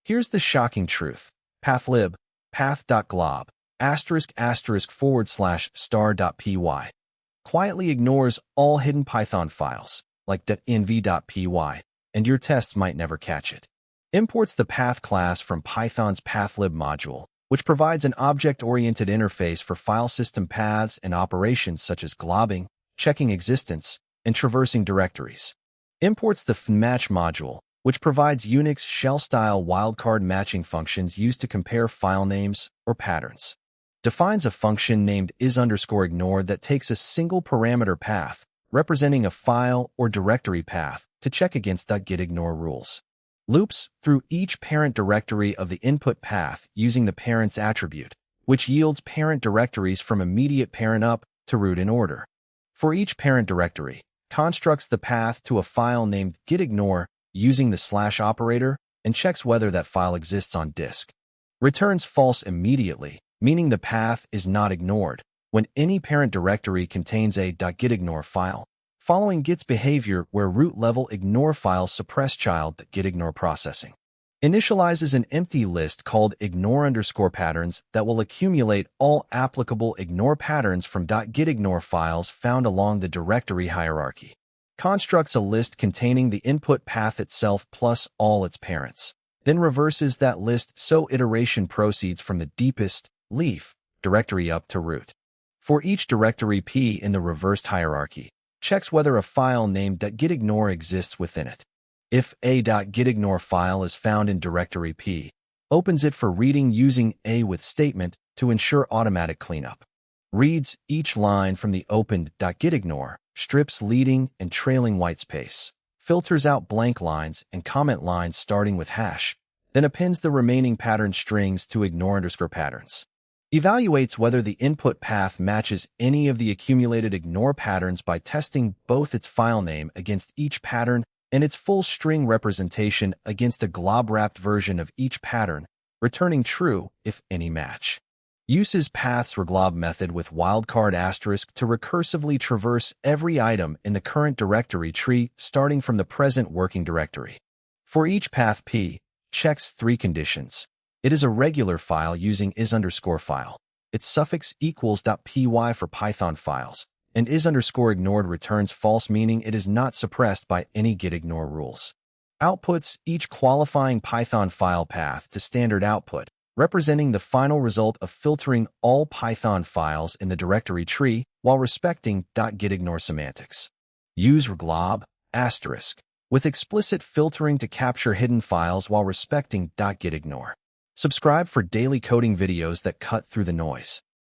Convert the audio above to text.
Here's the shocking truth. Pathlib, path.glob, **************************************************** quietly ignores all hidden Python files, like .env.py, and your tests might never catch it. Imports the path class from Python's pathlib module, which provides an object-oriented interface for file system paths and operations such as globbing, checking existence, and traversing directories. Imports the fnmatch module, which provides Unix shell-style wildcard matching functions used to compare file names or patterns. Defines a function named is_ignored that takes a single parameter path, representing a file or directory path, to check against .gitignore rules. Loops through each parent directory of the input path using the parents attribute, which yields parent directories from immediate parent up to root in order. For each parent directory, constructs the path to a file named gitignore using the / operator and checks whether that file exists on disk. Returns false immediately, meaning the path is not ignored, when any parent directory contains a .gitignore file, following Git's behavior where root-level ignore files suppress child.gitignore processing. Initializes an empty list called ignore_patterns that will accumulate all applicable ignore patterns from .gitignore files found along the directory hierarchy. Constructs a list containing the input path itself plus all its parents, then reverses that list so iteration proceeds from the deepest leaf directory up to root. For each directory P in the reversed hierarchy, checks whether a file named .gitignore exists within it. If a .gitignore file is found in directory P, opens it for reading using a with statement to ensure automatic cleanup. Reads each line from the opened .gitignore, strips leading and trailing whitespace, filters out blank lines and comment lines starting with hash, then appends the remaining pattern strings to ignore_patterns. Evaluates whether the input path matches any of the accumulated ignore patterns by testing both its file name against each pattern and its full string representation against a glob-wrapped version of each pattern, returning true if any match. Uses paths_glob method with wildcard * to recursively traverse every item in the current directory tree starting from the present working directory. For each path P, checks 3 conditions. It is a regular file using is_file. Its suffix equals .py for Python files, and is_ignored returns false, meaning it is not suppressed by any gitignore rules. Outputs each qualifying Python file path to standard output, representing the final result of filtering all Python files in the directory tree while respecting .gitignore semantics. Use glob * with explicit filtering to capture hidden files while respecting .gitignore. Subscribe for daily coding videos that cut through the noise.